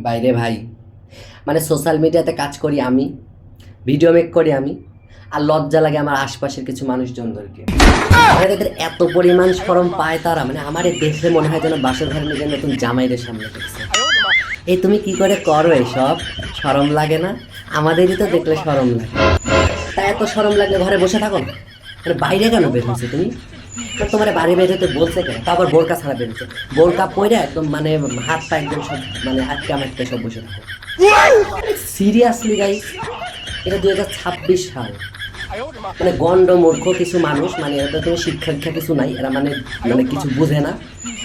বাইরে ভাই, মানে সোশ্যাল মিডিয়াতে কাজ করি আমি, ভিডিও মেক করি আমি, আর লজ্জা লাগে আমার আশপাশের কিছু মানুষজনদেরকে। মানে তাদের এত পরিমাণ শরম পায় তারা, মানে আমারে দেখলে মনে হয় যেন বাসর ঘরে নিজের নতুন জামাইদের সামনে দেখছে। এই তুমি কি করে করো এসব? শরম লাগে না? আমাদেরই তো দেখলে শরম লাগে। তা এত শরম লাগলে ঘরে বসে থাকো না, মানে বাইরে কেন বের হয়েছে তুমি? তোমার বাড়ি বের হতে বলছে কেন? তা আবার বোরকা ছাড়া বেরোচ্ছে, বোরকা পরে একদম মানে হাত পা একদম সব মানে আটকে আমাটকে সব বসে থাকো। সিরিয়াসলি গাইস, এটা 2026 সাল। মানে গন্ড মূর্খ কিছু মানুষ, মানে এরা তো শিক্ষা দীক্ষা কিছু নাই, এরা মানে মানে কিছু বুঝে না,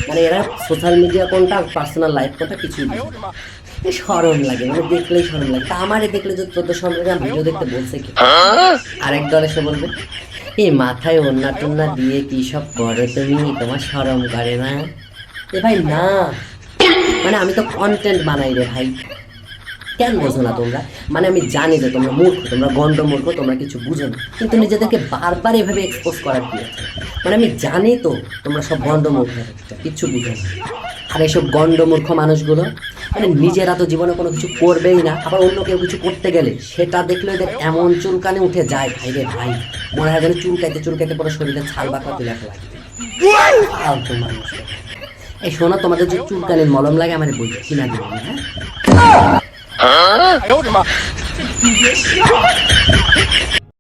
মানে এরা সোশ্যাল মিডিয়া কোনটা পার্সোনাল লাইফ কোনটা কিছুই বুঝে না। শরম লাগে, মানে দেখলেই শরম লাগে। তা আমারে দেখলে যদি তোদের শরম লাগে, ভিডিও দেখতে বলছে কি? আরেক দল এসে বলবে এই মাথায় ওন্না টোন্না দিয়ে কি সব করো তুমি, তোমার শরম করে না? এ ভাই না, মানে আমি তো কন্টেন্ট বানাই রে ভাই, কেন বোঝো না তোমরা? মানে আমি জানি যে তোমরা মূর্খ, তোমরা গন্ড মূর্খ, তোমরা কিছু বুঝো না, কিন্তু নিজেদেরকে বারবার এভাবে এক্সপোজ করার কি আছে? মানে আমি জানি তো তোমরা সব গন্ড মূর্খ, কিচ্ছু বুঝো না। আর এইসব গন্ড মূর্খ মানুষগুলো মানে নিজেরা তো জীবনে কোনো কিছু করবেই না, আবার অন্য কেউ কিছু করতে গেলে সেটা দেখলে এদের এমন চুলকানি উঠে যায় ভাই রে ভাই, মনে হয় যেন চুলকাইতে চুলকাইতে পরে শরীরে ছাল বাকলা তুলে লাগে। ফালতু মানুষ। এই শোনো, তোমাদের যে চুলকানির মলম লাগে আমার বই কিনা দিবি, হ্যাঁ?